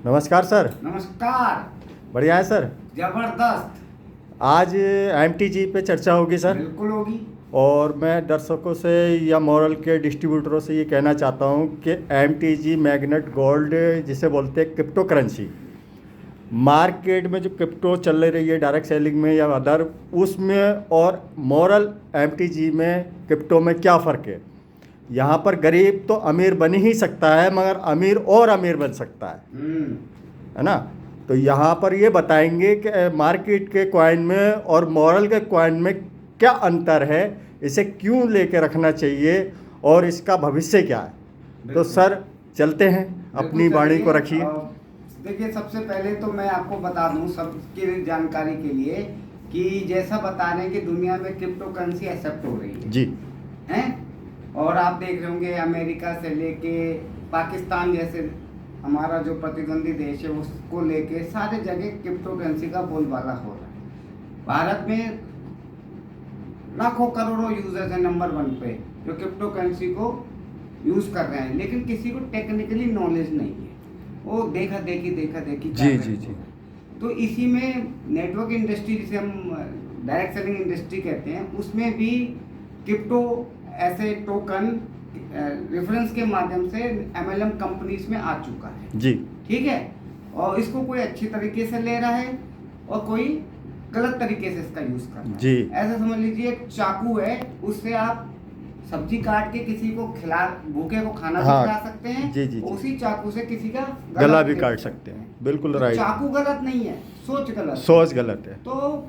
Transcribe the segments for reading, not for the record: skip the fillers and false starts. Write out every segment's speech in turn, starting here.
नमस्कार सर। नमस्कार। बढ़िया है सर। जबरदस्त। आज एमटीजी पे चर्चा होगी सर। बिल्कुल होगी। और मैं दर्शकों से या मॉरल के डिस्ट्रीब्यूटरों से ये कहना चाहता हूँ कि एमटीजी मैग्नेट गोल्ड जिसे बोलते हैं क्रिप्टो करेंसी, मार्केट में जो क्रिप्टो चल रही है डायरेक्ट सेलिंग में या अदर, उसमें और मॉरल एमटीजी में क्रिप्टो में क्या फ़र्क है। यहाँ पर गरीब तो अमीर बन ही सकता है, मगर अमीर और अमीर बन सकता है ना। तो यहाँ पर ये बताएंगे कि मार्केट के कॉइन में और मॉरल के कॉइन में क्या अंतर है, इसे क्यों लेके रखना चाहिए और इसका भविष्य क्या है। तो सर चलते हैं, अपनी वाणी को रखिए। देखिए, सबसे पहले तो मैं आपको बता दूं सबकी जानकारी के लिए कि जैसा बता रहे हैं कि दुनिया में क्रिप्टो करेंसी एक्सेप्ट हो रही है जी हैं। और आप देख रहे होंगे अमेरिका से लेके पाकिस्तान जैसे हमारा जो प्रतिद्वंदी देश है उसको लेके सारे जगह क्रिप्टो करेंसी का बोलबाला हो रहा है। भारत में लाखों करोड़ों यूजर्स हैं नंबर 1 पे जो क्रिप्टो करेंसी को यूज कर रहे हैं, लेकिन किसी को टेक्निकली नॉलेज नहीं है, वो देखा देखी जी जी जी। तो इसी में नेटवर्क इंडस्ट्री जिसे हम डायरेक्ट सेलिंग इंडस्ट्री कहते हैं, उसमें भी क्रिप्टो ऐसे टोकन रेफरेंस के माध्यम से एमएलएम कंपनीज में आ चुका है जी। ठीक है। और इसको कोई अच्छी तरीके से ले रहा है और कोई गलत तरीके से इसका यूज कर रहा है जी। ऐसा समझ लीजिए एक चाकू है, उससे आप सब्जी काट के किसी को खिला, भूखे को खाना भी खिला सकते हैं। जी जी जी। उसी चाकू से किसी का गला भी काट सकते हैं। बिल्कुल तो राइट। चाकू गलत नहीं है, सोच गलत है। सोच गलत है। तो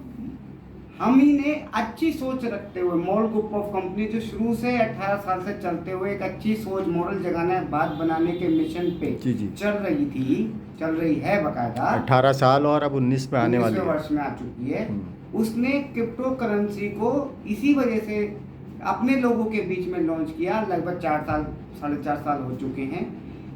हम ही ने अच्छी सोच रखते हुए मॉरल ग्रुप ऑफ कंपनी जो शुरू से 18 साल से चलते हुए एक अच्छी सोच मॉरल जगाना बात बनाने के मिशन पे जी जी। चल रही है बकायदा 18 साल और अब 19 में आने वाली है। वर्ष में आ चुकी है। उसने क्रिप्टो करेंसी को इसी वजह से अपने लोगों के बीच में लॉन्च किया, लगभग 4 साल 4.5 साल हो चुके हैं,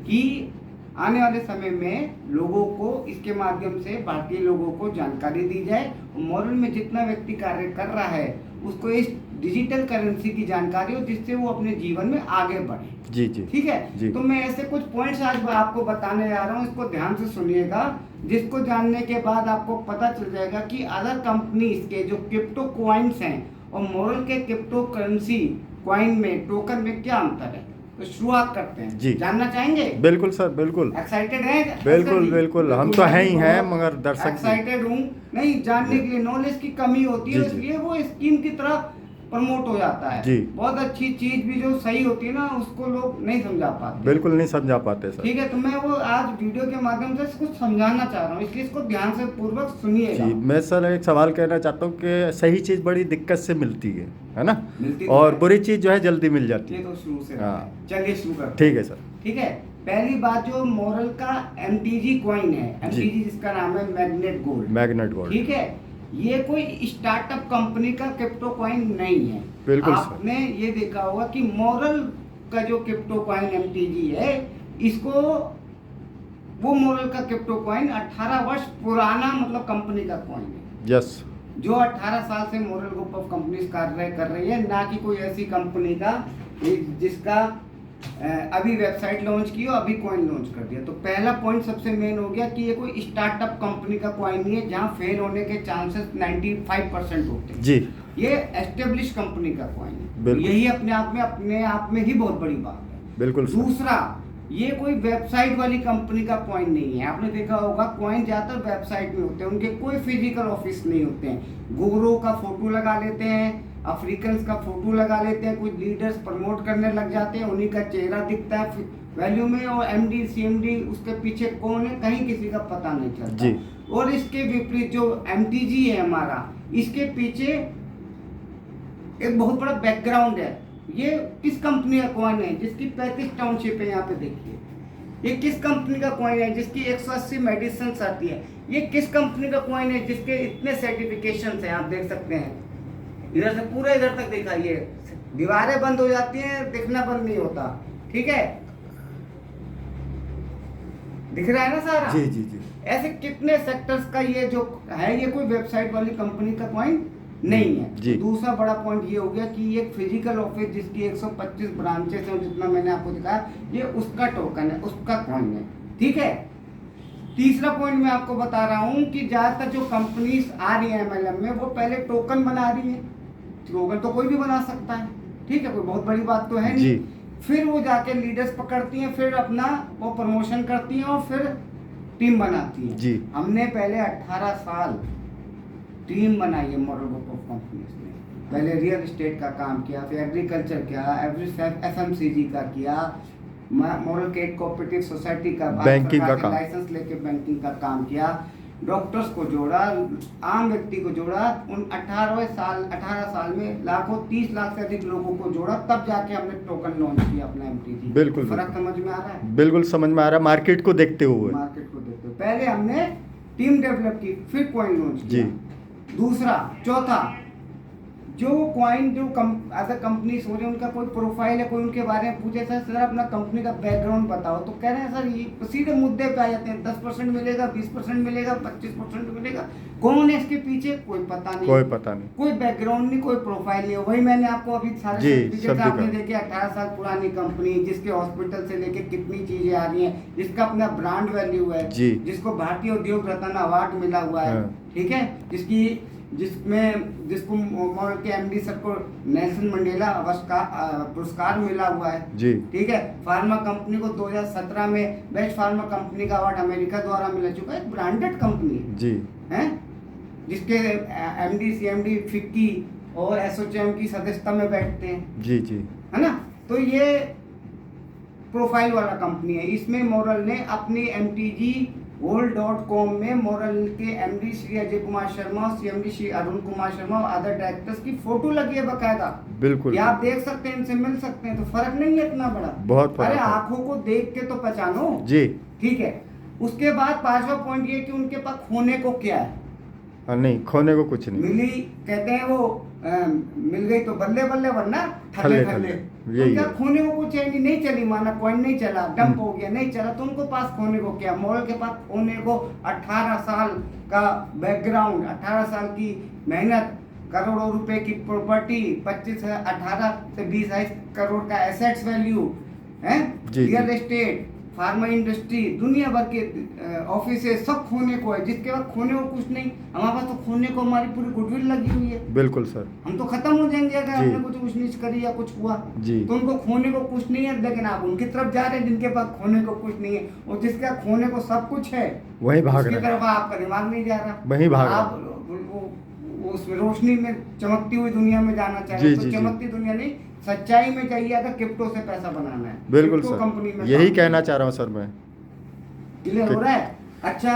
कि आने वाले समय में लोगों को इसके माध्यम से भारतीय लोगों को जानकारी दी जाए और मॉरल में जितना व्यक्ति कार्य कर रहा है उसको इस डिजिटल करेंसी की जानकारी हो, जिससे वो अपने जीवन में आगे बढ़े। जी जी। ठीक है जी। तो मैं ऐसे कुछ पॉइंट्स आज आपको बताने जा रहा हूँ, इसको ध्यान से सुनिएगा, जिसको जानने के बाद आपको पता चल जाएगा कि अदर कंपनीज के जो क्रिप्टो कॉइन्स हैं और मॉरल के क्रिप्टो करेंसी कॉइन में टोकन में क्या अंतर है। तो शुरुआत करते हैं जी। जानना चाहेंगे? बिल्कुल सर, बिल्कुल एक्साइटेड हैं? बिल्कुल बिल्कुल, हम तो हैं ही हैं, मगर दर्शक एक्साइटेड हूँ नहीं जानने के लिए, नॉलेज की कमी होती है इसलिए वो स्कीम की तरह प्रमोट हो जाता है जी। बहुत अच्छी चीज भी जो सही होती है ना उसको लोग नहीं समझा पाते, बिल्कुल नहीं समझा पाते सर। ठीक है। तो मैं वो आज वीडियो के माध्यम से कुछ समझाना चाह रहा हूँ, इसलिए इसको ध्यान से पूर्वक सुनिएगा। जी, मैं सर एक सवाल कहना चाहता हूँ कि सही चीज़ बड़ी दिक्कत से मिलती है ना, मिलती और बुरी चीज़ जो है जल्दी मिल जाती ये है। तो शुरू से हाँ। चलिए शुरू करते हैं। ठीक है सर। ठीक है, पहली बात जो मॉरल का एमटीजी कॉइन है, एमटीजी जिसका नाम है मैग्नेट गोल्ड, मैग्नेट गोल्ड, ठीक है, ये कोई स्टार्टअप कंपनी का क्रिप्टो कॉइन नहीं है। बिल्कुल आपने ये देखा होगा कि मॉरल का जो क्रिप्टो कॉइन एमटीजी है, इसको वो मॉरल का क्रिप्टो कॉइन 18 वर्ष पुराना मतलब कंपनी का कॉइन है। यस। जो 18 साल से मॉरल ग्रुप ऑफ कंपनीज कार्य कर रही है, ना कि कोई ऐसी कंपनी का जिसका अभी वेबसाइट लॉन्च की और अभी कॉइन लॉन्च कर दिया। तो पहला पॉइंट सबसे मेन हो गया कि ये कोई स्टार्टअप कंपनी का कॉइन नहीं है जहां फेल होने के चांसेस 95% होते हैं जी। ये एस्टेब्लिश कंपनी का कॉइन है, बिल्कुल। यही अपने आप में ही बहुत बड़ी बात है। बिल्कुल सर। दूसरा, ये कोई वेबसाइट वाली कंपनी का कॉइन नहीं है। आपने देखा होगा कॉइन ज्यादातर वेबसाइट में होते हैं, उनके कोई फिजिकल ऑफिस नहीं होते हैं। गोरों का फोटो लगा लेते हैं, अफ्रीकन का फोटो लगा लेते हैं, कुछ लीडर्स प्रमोट करने लग जाते हैं, उन्हीं का चेहरा दिखता है वैल्यू में, और एमडी सीएमडी उसके पीछे कौन है कहीं किसी का पता नहीं चलता जी। और इसके विपरीत जो एमटीजी है हमारा, इसके पीछे एक बहुत बड़ा बैकग्राउंड है। ये किस कंपनी का कॉइन है जिसकी 35 टाउनशिप है, यहाँ पे देखिए। ये किस कंपनी का कॉइन है जिसकी 180 मेडिसिन आती है। ये किस कंपनी का कॉइन है जिसके इतने सर्टिफिकेशन हैं, आप देख सकते हैं। इधर से पूरा इधर तक दिखाइए, दीवारें बंद हो जाती हैं, दिखना बंद नहीं होता, ठीक है, दिख रहा है ना सारा? जी जी जी। ऐसे कितने सेक्टर्स का ये जो है, ये कोई वेबसाइट वाली कंपनी का कॉइन नहीं है। जी। दूसरा बड़ा पॉइंट ये हो गया कि ये फिजिकल ऑफिस जिसकी 125 ब्रांचेस हैं, जितना मैंने आपको दिखाया, ये उसका टोकन है, उसका कॉइन है, ठीक है। तीसरा पॉइंट मैं आपको बता रहा हूँ कि ज़्यादातर जो कंपनीज आ रही है MLM में, वो पहले टोकन बना रही है। टोकन तो कोई भी बना सकता है, ठीक है, कोई बहुत बड़ी बात तो है नहीं। फिर वो जाके लीडर्स पकड़ती हैं, फिर अपना वो प्रमोशन करती हैं और फिर टीम बनाती हैं। जी। हमने पहले 18 साल टीम बनाई है मॉडल ग्रुप ऑफ कंपनीज ने। पहले रियल एस्टेट का काम किया, फिर एग्रीकल्चर किया, FMCG का किया, मॉडल केट कोऑपरेटिव सोसाइटी का, बैंकिंग का काम, लाइसेंस लेके बैंकिंग का काम किया, डॉक्टर्स को जोड़ा, आम व्यक्ति को जोड़ा। उन 18 साल में लाखों 30 लाख से अधिक लोगों को जोड़ा, तब जाके हमने टोकन लॉन्च किया अपना MTG। बिल्कुल फर्क समझ में आ रहा है? बिल्कुल समझ में आ रहा है, मार्केट को देखते हुए। मार्केट को देखते हुए पहले हमने टीम डेवलप की, फिर कॉइन लॉन्च किया। दूसरा, चौथा, जो कॉइन जो अदर कंपनीज हो रहे हैं, उनका कोई प्रोफाइल है, कोई उनके बारे में पूछे सर अपना कंपनी का बैकग्राउंड बताओ, तो कह रहे हैं सर ये सीधे मुद्दे पे आ जाते हैं। 10% मिलेगा, 20% मिलेगा, 25% मिलेगा, कौन है इसके पीछे कोई पता नहीं, कोई बैकग्राउंड नहीं, कोई प्रोफाइल नहीं। वही मैंने आपको अभी सारे आपने देखे, 18 साल पुरानी कंपनी, जिसके हॉस्पिटल से लेके कितनी चीजें आ रही हैं, जिसका अपना ब्रांड वैल्यू है, जिसको भारतीय उद्योग रत्न अवार्ड मिला हुआ है, ठीक है, जिसको मॉडल के MD सर को नेल्सन मंडेला पुरस्कार मिला हुआ है, ठीक है। फार्मा कंपनी को 2017 में बेस्ट फार्मा कंपनी का अवार्ड अमेरिका द्वारा मिल चुका है। ब्रांडेड कंपनी है, जिसके MD CMD FICCI और एसोचैम की सदस्यता में बैठते हैं, है ना। तो ये प्रोफाइल वाला कंपनी है। इसमें मॉडल ने अपनी MTGGold.com में मॉडल के MD श्री अजय कुमार शर्मा, CMD श्री अरुण कुमार शर्मा और अदर डायरेक्टर्स की फोटो लगी है बकायदा। बिल्कुल, ये आप देख सकते हैं, इनसे मिल सकते हैं, तो फर्क नहीं है इतना बड़ा, बहुत फर्क। अरे आंखों को देख के तो पहचानो जी, ठीक है। उसके बाद 5वां पॉइंट ये कि उनके पास खोने को क्या है। नहीं, खोने को कुछ नहीं। मिली, कहते हैं वो मिल गई तो बल्ले बल्ले, वरना थल्ले थल्ले। उनका खोने को कुछ है नहीं चली, माना कॉइन नहीं चला, डंप हो गया, नहीं चला, तो उनको पास खोने को क्या। मॉडल के पास खोने को 18 साल का बैकग्राउंड, 18 साल की मेहनत, करोड़ों रुपए की प्रॉपर्टी, 18 से 20 करोड़ का एसेट्स वैल्यू है, रियल एस्टेट, फार्मा इंडस्ट्री, दुनिया भर के ऑफिस सब खोने को है। जिसके बाद खोने को कुछ नहीं, हमारे पास तो खोने को हमारी पूरी गुडविल लगी हुई है। बिल्कुल सर, हम तो खत्म हो जाएंगे अगर हमने कुछ नीच करी या कुछ हुआ तो। उनको खोने को कुछ नहीं है, लेकिन आप उनकी तरफ जा रहे हैं जिनके पास खोने को कुछ नहीं है, और जिसका खोने को सब कुछ है वही भाग रहा है, तरफ आपका दिमाग नहीं जा रहा, वही भाग रहा आप उस रोशनी में चमकती हुई दुनिया में जाना चाहिए। तो चमकती दुनिया नहीं, सच्चाई में चाहिए अगर क्रिप्टो से पैसा बनाना है। बिल्कुल सर, कंपनी में यही कहना चाह रहा हूँ सर मैं। क्लियर हो रहा है? अच्छा,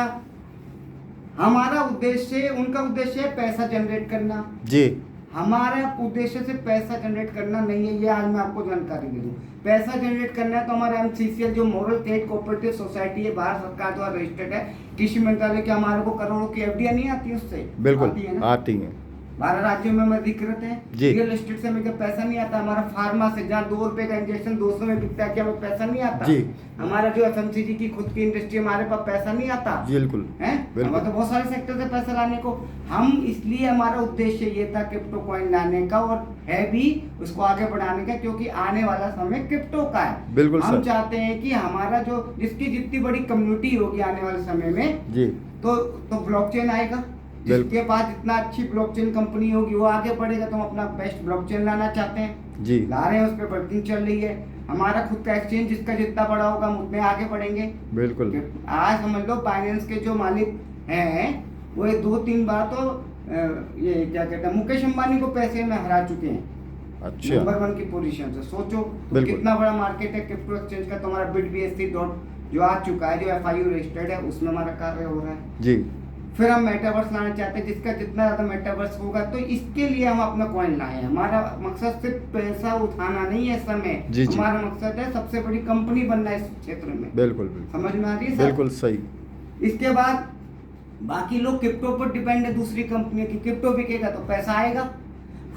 हमारा उद्देश्य, उनका उद्देश्य है पैसा जनरेट करना जी, हमारा उद्देश्य से पैसा जनरेट करना नहीं है। ये आज मैं आपको जानकारी दे दूं, पैसा जनरेट करना है तो हमारा MCCL जो मॉडल ट्रेड कोऑपरेटिव सोसाइटी है, भारत सरकार द्वारा रजिस्टर्ड है, कृषि मंत्रालय के, हमारे को करोड़ों की FDI नहीं आती उससे। बिल्कुल आती है, 12 राज्यों में हमें अधिकृत है। रियल एस्टेट से हमें पैसा नहीं आता। हमारा फार्मा से जहाँ 2 रुपए का इंजेक्शन 200 में बिकता है, क्या हमें पैसा नहीं आता जी। हमारा जो FMCG की खुद की इंडस्ट्री, हमारे पास पैसा नहीं आता। बिल्कुल है, हमारे तो बहुत सारे सेक्टर से पैसा लाने को। हम इसलिए हमारा उद्देश्य ये था क्रिप्टो कॉइन लाने का, और है भी उसको आगे बढ़ाने का, क्योंकि आने वाला समय क्रिप्टो का है। बिल्कुल हम चाहते हैं कि हमारा जो, जिसकी जितनी बड़ी कम्युनिटी होगी आने वाले समय में जी, तो ब्लॉकचेन आएगा। जिसके पास जितना अच्छी ब्लॉकचेन कंपनी होगी वो आगे बढ़ेगा। तो हम अपना बेस्ट ब्लॉकचेन लाना चाहते हैं जी, ला रहे हैं, उस पर वर्किंग चल रही है। हमारा खुद का एक्सचेंज जिसका जितना बड़ा होगा हम उतने आगे बढ़ेंगे। बिल्कुल, आज समझ लो बाइनेंस के जो मालिक हैं वो 2-3 बार तो ये क्या कहते हैं, मुकेश अंबानी को पैसे में हरा चुके हैं। अच्छा, नंबर 1 की पोजीशन से। सोचो तो कितना बड़ा मार्केट है क्रिप्टो एक्सचेंज का। तो हमारा BitBSC जो आ चुका है, जो FIU रजिस्टर्ड है, उसमें हमारा कार्य हो रहा है जी। फिर हम मेटावर्स लाना चाहते हैं, जिसका जितना ज्यादा मेटावर्स होगा, तो इसके लिए हम अपना कॉइन लाए हैं। हमारा मकसद सिर्फ पैसा उठाना नहीं है इस समय, हमारा मकसद है सबसे बड़ी कंपनी बनना इस क्षेत्र में। बिल्कुल, समझ में आ रही है? बिल्कुल सही। इसके बाद बाकी लोग क्रिप्टो पर डिपेंड है, दूसरी कंपनी की। क्रिप्टो बिकेगा तो पैसा आएगा,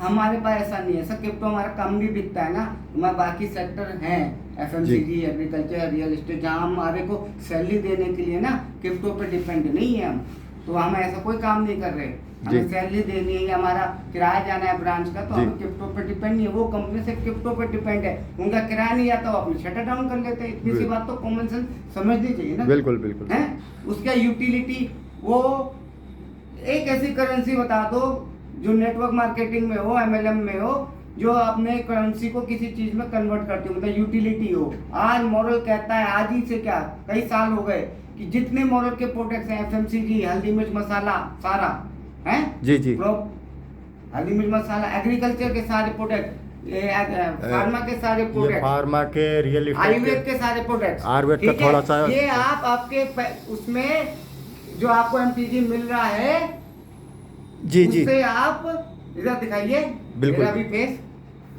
हमारे पास ऐसा नहीं है सर। क्रिप्टो हमारा कम भी बिकता है ना, हमारे बाकी सेक्टर हैं, FMCG, एग्रीकल्चर, रियल एस्टेट, जहाँ हमारे को सैलरी देने के लिए ना क्रिप्टो पर डिपेंड नहीं है हम। तो हम ऐसा कोई काम नहीं कर रहे। जी। हमें सैलरी देनी है या हमारा किराया जाना है ब्रांच का, तो जी। हमें क्रिप्टो पे डिपेंड नहीं है। वो कंपनी से क्रिप्टो पे डिपेंड है, उनका किराया नहीं आता, वो अपने शटर डाउन कर लेते हैं। इतनी सी बात तो कॉमन सेंस समझनी चाहिए ना। बिल्कुल बिल्कुल। है उसका यूटिलिटी, वो एक ऐसी करेंसी बता दो जो नेटवर्क मार्केटिंग में हो, एमएलएम में हो, जो अपने करेंसी को किसी चीज में कन्वर्ट करती हो, मतलब यूटिलिटी हो। आज मॉरल कहता है, आज ही से क्या कई साल हो गए, कि जितने मॉरल के प्रोडक्ट्स हैं, एफएमसीजी, हल्दी मिर्च मसाला, सारा है जी जी। हल्दी मिर्च मसाला, एग्रीकल्चर के सारे प्रोडक्ट, फार्मा के सारे ये प्रोडक्ट, फार्मा के, रियल आयुर्वेद के सारे प्रोडक्ट्स, आयुर्वेद का थोड़ा सा, ये आप आपके उसमें जो आपको एमटीजी मिल रहा है, जी जी, उससे आप इधर दिखाइए, बिल्कुल। मेरा भी फेस,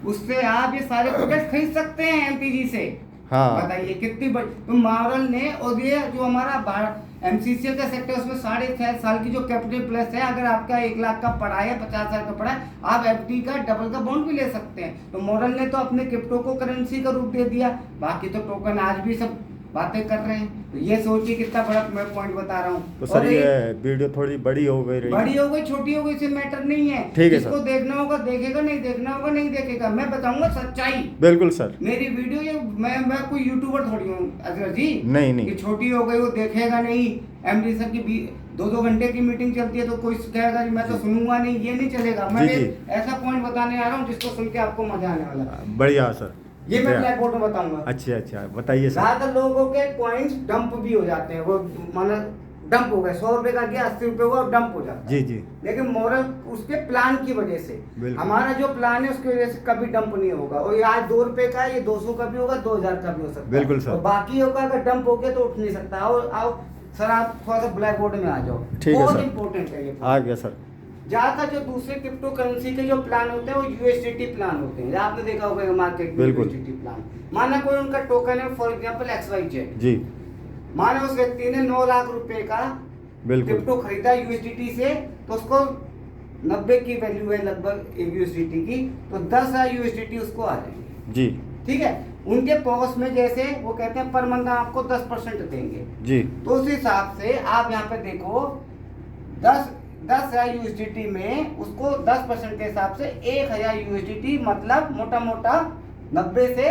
उससे आप ये सारे प्रोडक्ट खरीद सकते हैं एमटीजी से। हाँ बताइए कितनी बड़ी। तो मॉरल ने, और ये जो हमारा एमसीसीएल का सेक्टर, उसमें 6.5 साल की जो कैपिटल प्लस है, अगर आपका 1 लाख का पड़ा है, 50 हजार का पड़ा है, आप एफडी का डबल का बॉन्ड भी ले सकते हैं। तो मॉरल ने तो अपने क्रिप्टो को करेंसी का रूप दे दिया, बाकी तो टोकन आज भी सब बातें कर रहे हैं। तो ये सोचिए कितना बड़ा मैं पॉइंट बता रहा हूँ। तो सर ये वीडियो थोड़ी बड़ी हो गई रही, बड़ी हो गई छोटी हो गई इससे मैटर नहीं है। ठीक है इसको सर। देखना होगा देखेगा, नहीं देखना होगा नहीं देखेगा। मैं बताऊंगा सच्चाई। बिल्कुल सर। मेरी वीडियो ये, मैं कोई यूट्यूबर थोड़ी हूँ अजगर जी, नहीं नहीं, कि छोटी हो गई वो देखेगा नहीं। एमडी सर की 2-2 घंटे की मीटिंग चलती है, तो कोई कहेगा मैं तो सुनूंगा नहीं, ये नहीं चलेगा। मैं जी, एक ऐसा पॉइंट बताने आ रहा हूँ जिसको सुन के आपको मजा आने वाला है। बढ़िया सर। ये मैं ब्लैक बोर्ड में बताऊंगा। अच्छा अच्छा, बताइए सर। ज्यादातर लोगों के कॉइन्स डंप भी हो जाते हैं, वो माना डंप हो गए, 100 रुपए का गया, 80 रुपए हुआ, डंप हो जाता है। जी जी। लेकिन मॉरल उसके प्लान की वजह से, बिल्कुल। हमारा जो प्लान है उसकी वजह से कभी डंप नहीं होगा। और ये आज 2 रुपए का है, ये 200 का भी होगा, 2000 का भी हो सकता है। बिल्कुल सर। और बाकी होगा, अगर डंप हो गया तो उठ नहीं सकता। और आओ सर, आप थोड़ा सा ब्लैक बोर्ड में आ जाओ। ठीक है बहुत सर। इंपॉर्टेंट है ये। आ गया सर। ज्यादातर जो दूसरे क्रिप्टो करेंसी के जो प्लान होते हैं वो यूएसडीटी प्लान होते हैं। आपने देखा होगा मार्केट में बिल्कुल। USDT plan. माना कोई उनका टोकन है, फॉर एग्जांपल XYZ, जी। माना उस व्यक्ति ने 9 लाख रुपए का बिल्कुल। क्रिप्टो खरीदा यूएसडीटी से, तो उसको 90 की वैल्यू है लगभग एक यूएसडीटी की, तो 10,000 यूएसडीटी उसको आ जाएंगे। जी ठीक है। उनके पॉकेट में जैसे वो कहते हैं पर मंथ आपको 10% देंगे, जी। तो उस हिसाब से आप यहाँ पे देखो 10,000 यूएसडीटी में उसको 10% के हिसाब से 1,000 यूएसडीटी, मतलब मोटा मोटा 90 से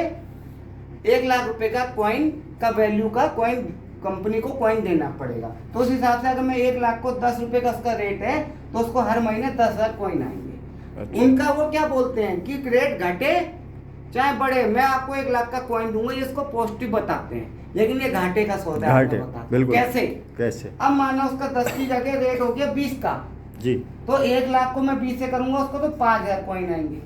1 लाख रुपए का कॉइन का वैल्यू का कॉइन कंपनी को कॉइन देना पड़ेगा। तो उस हिसाब से अगर मैं 1 लाख को 10 रुपए का उसका रेट है, तो उसको हर महीने 10,000 कॉइन आएंगे। अच्छा। उनका वो क्या बोलते हैं कि रेट घटे चाहे बढ़े, मैं आपको 1 लाख का कॉइन दूंगा, ये इसको पॉजिटिव बताते हैं। लेकिन ये घाटे का सौदा है, घाटे, आपको बताते हैं। बिल्कुल। कैसे? कैसे? अब माना उसका 10 की जगह रेट हो गया 20 का, जी। तो 1 लाख को मैं 20 से करूंगा, उसको तो 5,000 कॉइन आएंगे।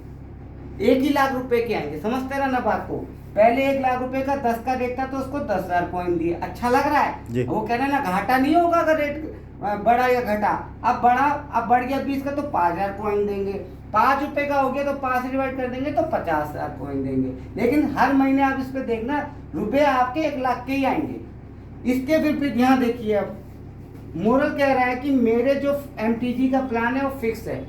1 ही लाख रुपए के आएंगे। समझते रहा ना बात को। पहले 1 लाख रुपए का 10 का रेट था, तो उसको 10,000 कॉइन दिए। अच्छा लग रहा जी। है? वो कह रहे हैं ना घाटा नहीं होगा अगर रेट बढ़ा या घटा। अब बढ़ गया 20 का, तो 5,000 कॉइन देंगे। 5 रुपए का हो गया तो 5 से डिवाइड कर देंगे तो 50,000 कॉइन देंगे। लेकिन हर महीने आप इस पे देखना रुपए आपके 1 लाख के ही आएंगे। इसके विपरीत यहाँ देखिए, अब मोरल कह रहा है कि मेरे जो एमटीजी का प्लान है वो फिक्स है,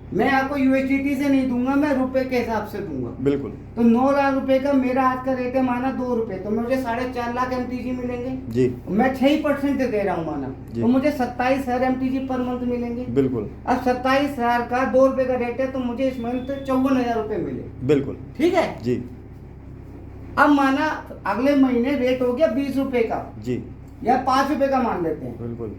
मैं आपको यूएसडीटी से नहीं दूंगा, मैं रुपए के हिसाब से दूंगा। बिल्कुल। तो 9 लाख रुपए का मेरा आज का रेट है माना 2 रुपए, तो मुझे 4.5 लाख एमटीजी मिलेंगे। जी। मैं 6% दे रहा हूँ माना, जी। तो मुझे 27,000 एमटीजी पर मंथ मिलेंगे। बिल्कुल। अब 27,000 का 2 रुपए का रेट है, तो मुझे इस मंथ 54,000 रुपए मिले। बिल्कुल। ठीक है। जी। अब माना अगले महीने रेट हो गया 20 रुपए का, जी। या 5 रुपए का मान लेते हैं, बिल्कुल।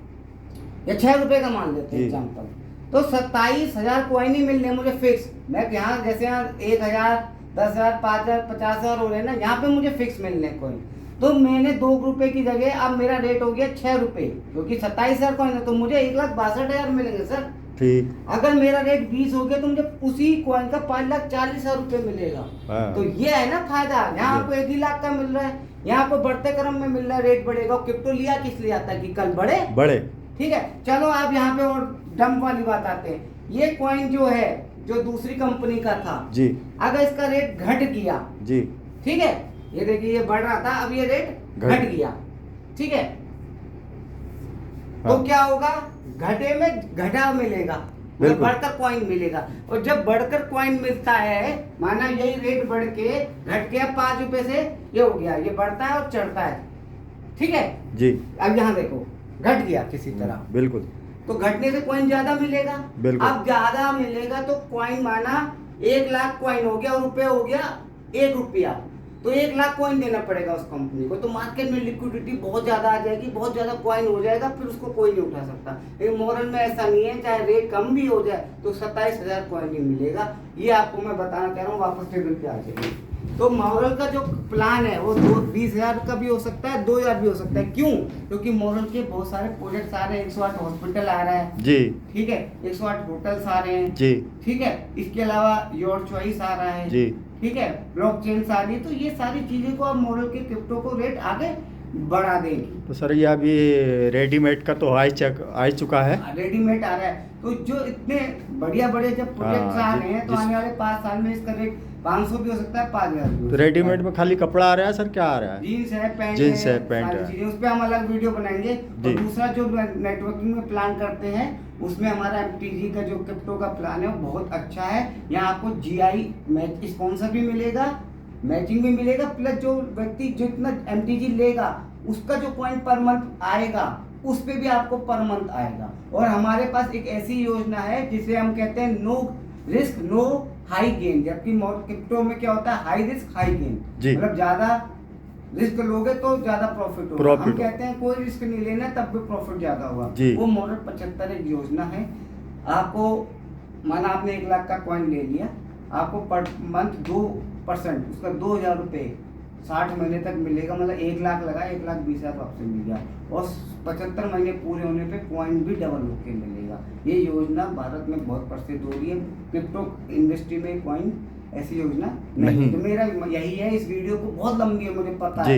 या 6 रुपए का मान लेते हैं जी। एग्जाम्पल, तो 27,000 कॉइन ही मिलने मुझे फिक्स। मैं यहाँ जैसे यहाँ 1,000, 10,000, 5,000, 50,000 हो रहे हैं ना, यहाँ पे मुझे फिक्स मिलने कॉइन। तो मैंने 2 रुपए की जगह अब मेरा रेट हो गया 6 रुपए, क्योंकि 27,000 कॉइन है, तो मुझे 1,62,000 मिलेंगे सर। ठीक। अगर मेरा रेट 20 हो गया तो मुझे उसी कॉइन का 5,40,000 रुपए मिलेगा। हाँ। तो ये है ना फायदा। यहाँ आपको 1 ही लाख का मिल रहा है, यहाँ आपको बढ़ते क्रम में मिल रहा है, रेट बढ़ेगा। क्रिप्टो लिया किस लिए आता है कि कल बढ़े। ठीक है। चलो आप यहाँ पे और डंप वाली बात आते हैं। ये कॉइन जो है, जो दूसरी कंपनी का था जी। अगर इसका रेट घट गया, जी। ठीक है, ये देखिए ये बढ़ रहा था, अब ये रेट घट गया, ठीक है, तो हाँ। क्या होगा? घटे में घटा मिलेगा, बिल्कुल। बढ़कर कॉइन मिलेगा। और जब बढ़कर कॉइन मिलता है, माना यही रेट बढ़ के घट गया 5 रुपए से, ये हो गया, ये बढ़ता है और चढ़ता है, ठीक है। जी। अब यहाँ देखो घट गया किसी तरह, बिल्कुल। तो घटने से कॉइन ज्यादा मिलेगा। बिल्कुल। अब ज्यादा मिलेगा तो कॉइन माना 1 लाख कॉइन हो गया और रुपये हो गया 1 रुपया, तो 1 लाख कॉइन देना पड़ेगा उस कंपनी को। तो मार्केट में लिक्विडिटी बहुत ज्यादा आ जाएगी, बहुत ज्यादा कॉइन हो जाएगा, फिर उसको कोई नहीं उठा सकता। लेकिन मॉरल में ऐसा नहीं है, चाहे रेट कम भी हो जाए तो 27,000 कॉइन ही मिलेगा। ये आपको मैं बताना चाह रहा हूँ। वापस टेबल पे आ जाइए। तो मॉरल का जो प्लान है वो 20,000 का भी हो सकता है, 2,000 भी हो सकता है। क्यों? क्योंकि मॉरल के बहुत सारे प्रोजेक्ट्स आ रहे हैं। 108 हॉस्पिटल आ रहा है जी, ठीक है, 108 होटल्स आ रहे हैं जी, ठीक है, इसके अलावा योर चॉइस आ रहा है जी, ठीक है, ब्लॉकचेन आ रही है। तो ये सारी चीजें को अब मॉडल के क्रिप्टो को रेट आगे बढ़ा देंगी। तो सर ये अभी रेडीमेड का तो आ चुका है। रेडीमेड आ रहा है। तो जो इतने बढ़िया बड़े जब प्रोजेक्ट्स आ रहे हैं तो आने वाले 5 साल में इसका रेट 500 भी हो सकता है, 5,000 भी हो तो सकता रेडीमेड है। में खाली कपड़ा आ रहा है सर, क्या आ रहा है? जीन्स है, पैंट जीन्स है, पैंट सारी है। चीजें, उस पर हम अलग वीडियो बनाएंगे। जी। और दूसरा जो नेटवर्किंग में प्लान करते हैं उसमें हमारा MTG का जो क्रिप्टो का प्लान है वो बहुत अच्छा है। यहाँ आपको GI मैच स्पॉन्सर भी मिलेगा, मैचिंग भी मिलेगा, प्लस जो व्यक्ति जितना MTG लेगा उसका जो पॉइंट पर मंथ आएगा उस पे भी आपको पर मंथ आएगा। और हमारे पास एक ऐसी योजना है जिसे हम कहते हैं no risk no high gain. जबकि क्रिप्टो में क्या होता है, हाई रिस्क हाई गेन, जी। मतलब ज्यादा रिस्क लोगे तो ज्यादा प्रॉफिट होगा। Profit हम होगा। कहते हैं कोई रिस्क नहीं लेना तब भी प्रॉफिट ज्यादा होगा। जी। वो मॉडल 75 एक योजना है। आपको माना आपने 1 लाख का कॉइन ले लिया, आपको पर मंथ 2% उसका 2,000 रुपये 60 महीने तक मिलेगा। मतलब 1 लाख लगा, 1,20,000 आपसे मिल गया और 75 महीने पूरे होने पे कॉइन भी डबल होके मिलेगा। ये योजना भारत में बहुत प्रसिद्ध हो रही है। क्रिप्टो इंडस्ट्री में कॉइन ऐसी योजना नहीं। तो मेरा यही है। इस वीडियो को बहुत लंबी है मुझे पता है,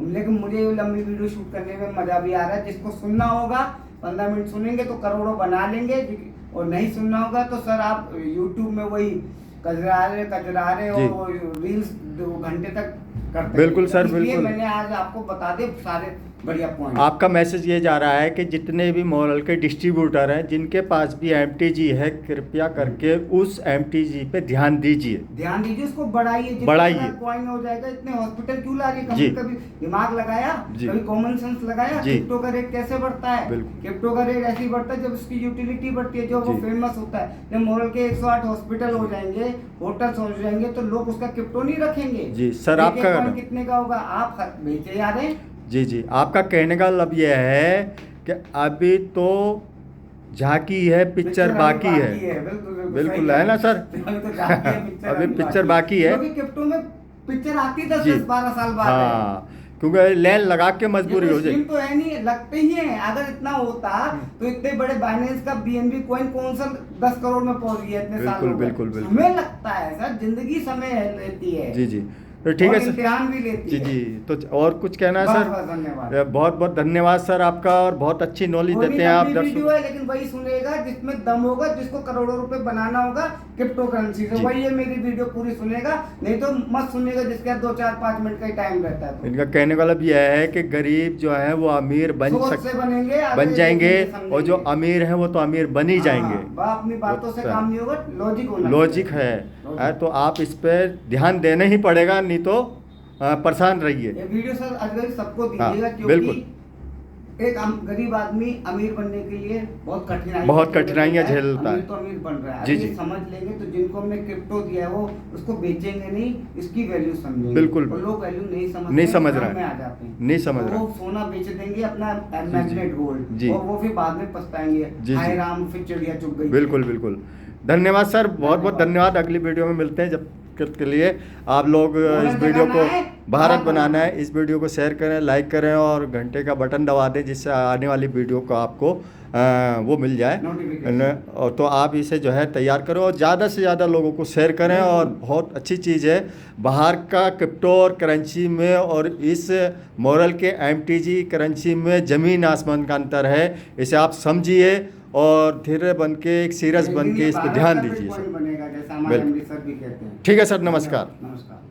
लेकिन मुझे ये लंबी वीडियो शूट करने में मजा भी आ रहा है। जिसको सुनना होगा 15 मिनट सुनेंगे तो करोड़ों बना लेंगे, और नहीं सुनना होगा तो सर आप YouTube में वही कजरारे और वो रील्स 2 घंटे तक करते बिल्कुल सर, इसलिए बिल्कुल। मैंने आज आपको बता दे सारे बढ़िया पॉइंट। आपका मैसेज ये जा रहा है कि जितने भी मॉरल के डिस्ट्रीब्यूटर हैं जिनके पास भी MTG है, कृपया करके उस MTG पे ध्यान दीजिए, ध्यान दीजिए, उसको बढ़ाइए। बढ़ाइए। कॉइन हो जाएगा। इतने हॉस्पिटल क्यों ला रही है जी। कंपनी? कभी दिमाग लगाया, जी। कभी कॉमन सेंस लगाया? जी। क्रिप्टो का रेट कैसे बढ़ता है? बिल्कुल। क्रिप्टो का रेट ऐसे ही बढ़ता है जब उसकी यूटिलिटी बढ़ती है, जो वो जी। फेमस होता है। जब मॉरल के 108 हॉस्पिटल हो जाएंगे, होटल्स हो जाएंगे, तो लोग उसका क्रिप्टो नहीं रखेंगे। जी सर, एक-एक आपका कॉइन कितने का होगा? आप बेचे जा रहे हैं। जी जी, आपका कहने का मतलब यह है कि अभी तो झांकी है, पिक्चर बाकी है। बिल्कुल है ना सर? अभी पिक्चर बाकी है। क्योंकि क्रिप्टो में पिक्चर आती है जी। 10-12 साल बाद है। हाँ, क्योंकि लाइन लगा के मजबूरी हो जाएगी। तो है नहीं, लगते ही है। अगर इतना होता तो इतने बड़े बाइनेंस का BNB कॉइन कौन सा 10 करोड़ में पहुंच गया इतने साल बिल्कुल, हो गए। बिल्कुल, बिल्कुल। समय लगता है सर, जिंदगी समय लेती है। जी जी, तो ठीक है और सर। इम्तिहान भी लेती जी है। जी, तो और कुछ कहना है बस, सर? बस, धन्यवाद। बहुत बहुत धन्यवाद सर आपका, और बहुत अच्छी नॉलेज कोई देते हैं आप लंबी वीडियो दर्शकों। है, लेकिन वही सुनेगा जिसमें दम होगा, जिसको करोड़ों रुपए बनाना होगा क्रिप्टो करेंसी से, जी। वही ये मेरी वीडियो पूरी सुनेगा। नहीं तो मत सुनेगा जिसके 2-4-5 मिनट का ही टाइम रहता है। इनका कहने का मतलब यह है कि गरीब जो है वो अमीर सोच से बनेंगे, आगे बन जाएंगे, समझेंगे। और जो अमीर है वो तो अमीर बन ही जाएंगे। अपनी बातों से वो- काम नहीं होगा, लॉजिक होना लॉजिक चाहिए। है, तो आप इस पे ध्यान देना ही पड़ेगा, नहीं तो परेशान रहिए। ये वीडियो सर अगर सबको हाँ, दीजिएगा, बिल्कुल। क्योंकि एक गरीब आदमी अमीर बनने के लिए बहुत कठिनाइयाँ झेलता है। अमीर तो अमीर बन रहा है। जी, अगर ये जी। समझ लेंगे तो जिनको हमने क्रिप्टो दिया है वो उसको बेचेंगे नहीं, इसकी वैल्यू समझेंगे। बिल्कुल। और लोग वैल्यू नहीं समझ रहा है। में आ जाते हैं, नहीं समझ तो रहा वो सोना बेच देंगे अपना जी। मैग्नेट गोल्ड, जी। और वो फिर बाद में पछताएंगे, जी, हाय जी। राम फिर चिड़िया चुग गई। बिल्कुल बिल्कुल। धन्यवाद सर, बहुत बहुत धन्यवाद। अगली वीडियो में मिलते हैं, जब तक के लिए आप लोग इस वीडियो को भारत बनाना है, इस वीडियो को शेयर करें, लाइक करें और घंटे का बटन दबा दें, जिससे आने वाली वीडियो को आपको वो मिल जाए। और तो आप इसे जो है तैयार करो और ज़्यादा से ज़्यादा लोगों को शेयर करें। और बहुत अच्छी चीज़ है, बाहर का क्रिप्टो और करेंसी में और इस मॉरल के MTG करेंसी में ज़मीन आसमान का अंतर है। इसे आप समझिए और धीरे बन के, एक सीरियस बन के इस पर ध्यान दीजिए सर। बनेगा, जैसा हमारे बिल्कुल। MD सर भी कहते हैं। ठीक है सर, नमस्कार। नमस्कार।